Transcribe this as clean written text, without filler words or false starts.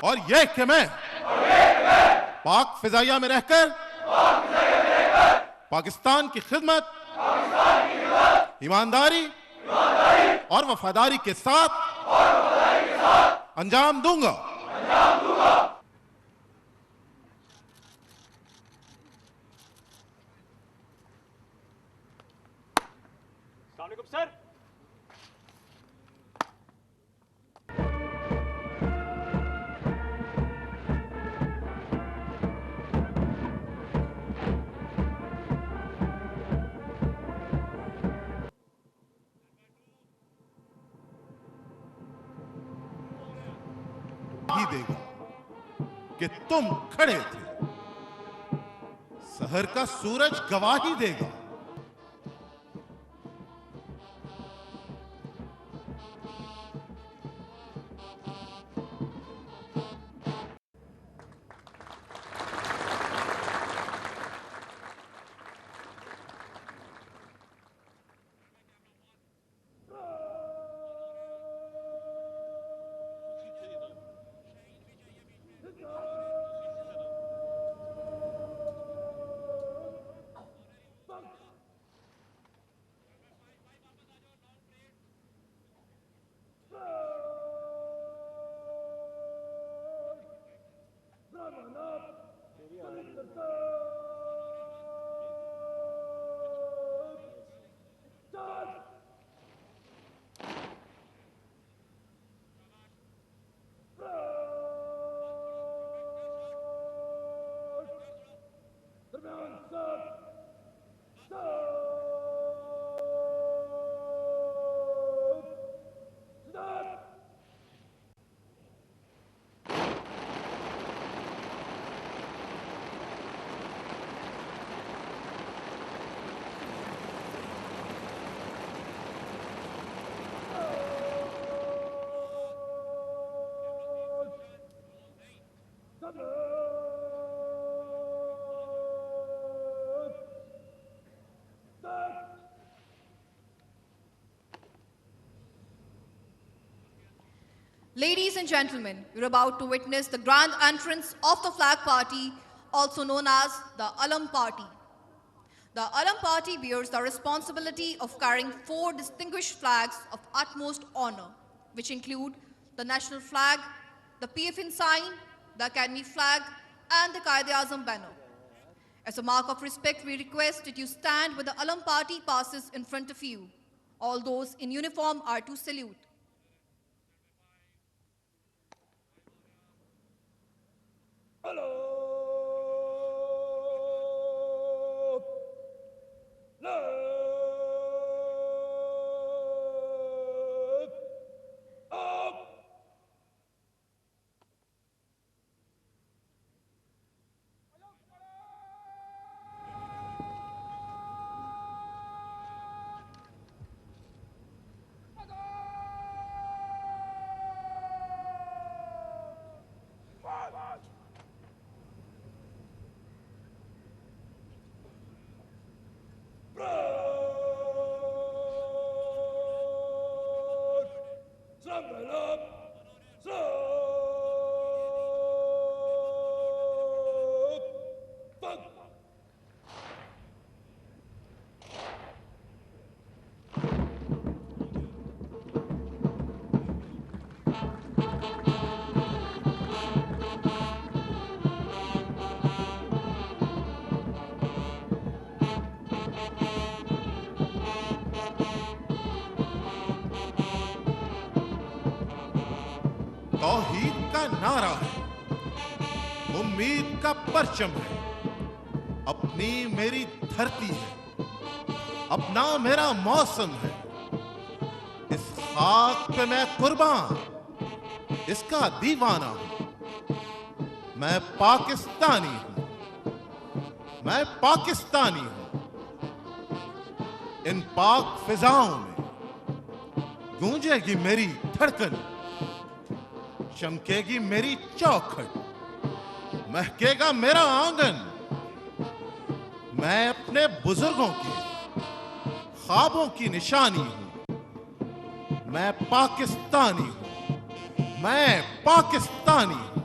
और ये कि मैं पाक फिजाइया में रहकर पाकिस्तान की खिदमत ईमानदारी और वफादारी के साथ अंजाम दूंगा। सर, ही देगा कि तुम खड़े थे, शहर का सूरज गवाही देगा। Ladies and gentlemen, you're about to witness the grand entrance of the flag party, also known as the Alam Party. The Alam Party bears the responsibility of carrying 4 distinguished flags of utmost honor, which include the national flag, the PFN sign, the Academy flag, and the Qaid-e-Azam banner. As a mark of respect, we request that you stand when the Alam Party passes in front of you. All those in uniform are to salute. तौहीद का नारा है, उम्मीद का परचम है, अपनी मेरी धरती है, अपना मेरा मौसम है। इस खाक पे मैं कुर्बान, इसका दीवाना हूं। मैं पाकिस्तानी हूं, मैं पाकिस्तानी हूं। इन पाक फिजाओं में गूंजेगी मेरी धड़कन, चमकेगी मेरी चौखट, महकेगा मेरा आंगन। मैं अपने बुजुर्गों के ख्वाबों की निशानी हूं। मैं पाकिस्तानी हूं, मैं पाकिस्तानी हूं।